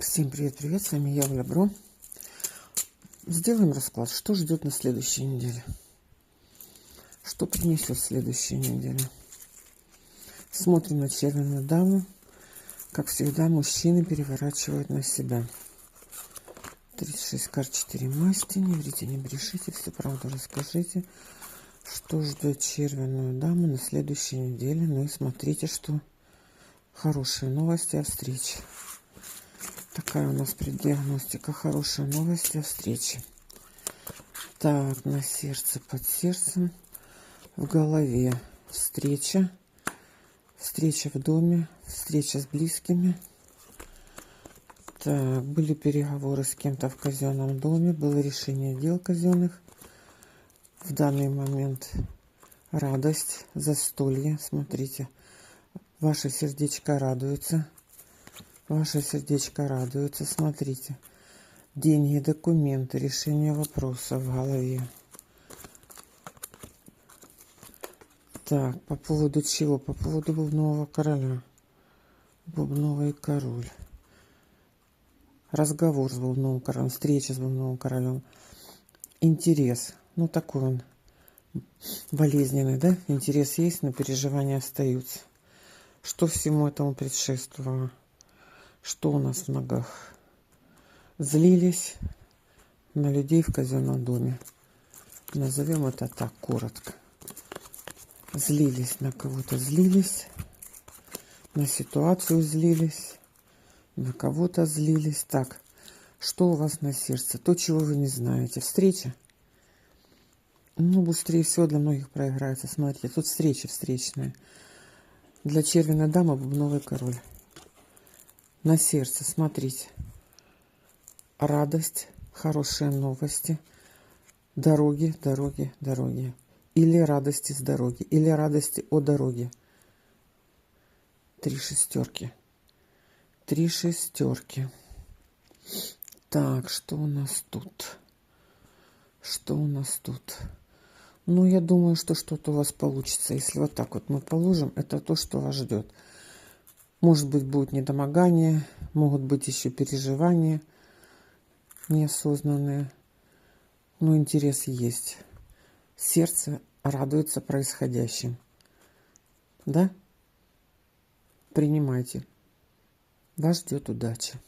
Всем привет-привет, с вами я, Оля Бро. Сделаем расклад, что ждет на следующей неделе. Что принесет следующая неделя. Смотрим на черную даму. Как всегда, мужчины переворачивают на себя. 36 карт, 4 масти. Не врите, не брешите, всю правду расскажите. Что ждет червяную даму на следующей неделе. Ну и смотрите, что хорошие новости о встрече. Такая у нас преддиагностика. Хорошие новости о встрече. Так, на сердце, под сердцем, в голове. Встреча. Встреча в доме. Встреча с близкими. Так, были переговоры с кем-то в казенном доме. Было решение дел казенных. В данный момент радость, застолье. Смотрите, ваше сердечко радуется. Ваше сердечко радуется. Смотрите. Деньги, документы, решение вопроса в голове. Так, по поводу чего? По поводу бубнового короля. Бубновый король. Разговор с бубновым королем. Встреча с бубновым королем. Интерес. Ну, такой он болезненный, да? Интерес есть, но переживания остаются. Что всему этому предшествовало? Что у нас в ногах? Злились на людей в казенном доме. Назовем это так, коротко. Злились на кого-то, злились. На ситуацию злились. На кого-то злились. Так, что у вас на сердце? То, чего вы не знаете. Встреча? Ну, быстрее всего для многих проиграется. Смотрите, тут встреча встречная. Для червяной дамы бубновый король. На сердце, смотрите. Радость, хорошие новости. Дороги, дороги, дороги. Или радости с дороги. Или радости о дороге. 3 шестерки. 3 шестерки. Так, что у нас тут? Что у нас тут? Ну, я думаю, что что-то у вас получится. Если вот так вот мы положим, это то, что вас ждет. Может быть, будет недомогание, могут быть еще переживания неосознанные. Но интерес есть. Сердце радуется происходящим. Да? Принимайте. Вас ждет удача.